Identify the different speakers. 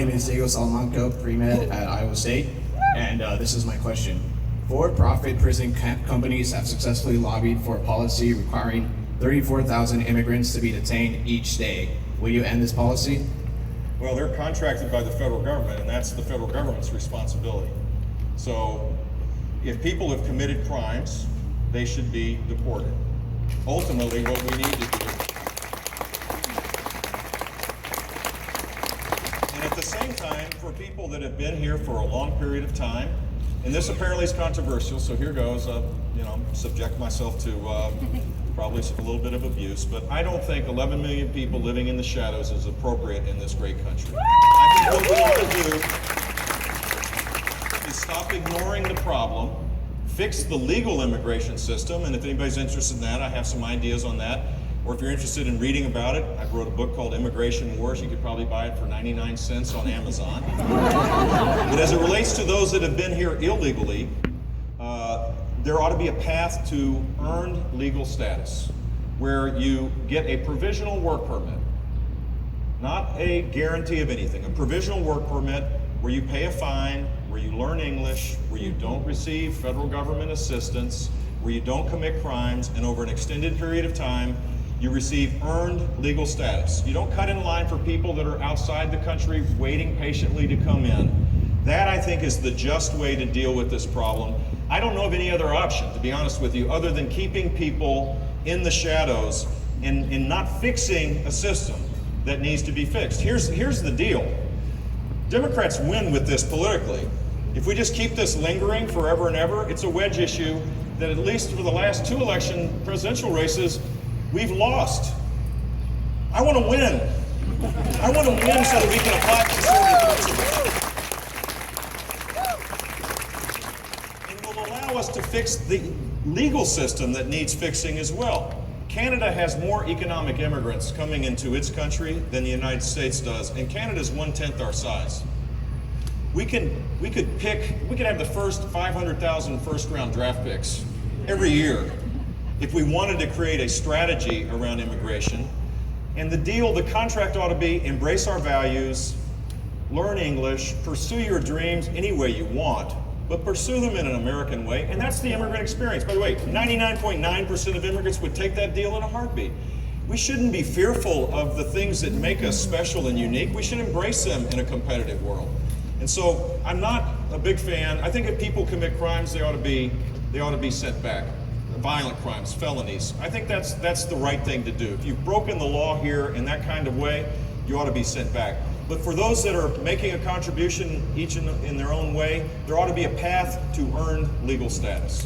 Speaker 1: name is Diego Salamanca, pre-med at Iowa State, and this is my question. For-profit prison companies have successfully lobbied for a policy requiring 34,000 immigrants to be detained each day. Will you end this policy?
Speaker 2: Well, they're contracted by the federal government, and that's the federal government's responsibility. So if people have committed crimes, they should be deported. Ultimately, what we need to do, and at the same time, for people that have been here for a long period of time, and this apparently is controversial, so here goes, subject myself to probably a little bit of abuse, but I don't think 11 million people living in the shadows is appropriate in this great country. I think what we ought to do is stop ignoring the problem, fix the legal immigration system, and if anybody's interested in that, I have some ideas on that. Or if you're interested in reading about it, I wrote a book called Immigration Wars. You could probably buy it for 99 cents on Amazon. But as it relates to those that have been here illegally, there ought to be a path to earned legal status where you get a provisional work permit, not a guarantee of anything, a provisional work permit where you pay a fine, where you learn English, where you don't receive federal government assistance, where you don't commit crimes, and over an extended period of time, you receive earned legal status. You don't cut in line for people that are outside the country waiting patiently to come in. That, I think, is the just way to deal with this problem. I don't know of any other option, to be honest with you, other than keeping people in the shadows and not fixing a system that needs to be fixed. Here's the deal. Democrats win with this politically. If we just keep this lingering forever and ever, it's a wedge issue that at least for the last two presidential races, we've lost. I want to win. I want to win so that we can apply conservative principles. And will allow us to fix the legal system that needs fixing as well. Canada has more economic immigrants coming into its country than the United States does, and Canada's 1/10 our size. We could have the first 500,000 first-round draft picks every year if we wanted to create a strategy around immigration. And the contract ought to be embrace our values, learn English, pursue your dreams any way you want, but pursue them in an American way. And that's the immigrant experience. By the way, 99.9% of immigrants would take that deal in a heartbeat. We shouldn't be fearful of the things that make us special and unique. We should embrace them in a competitive world. And so I'm not a big fan. I think if people commit crimes, they ought to be sent back. Violent crimes, felonies. I think that's the right thing to do. If you've broken the law here in that kind of way, you ought to be sent back. But for those that are making a contribution each in their own way, there ought to be a path to earn legal status.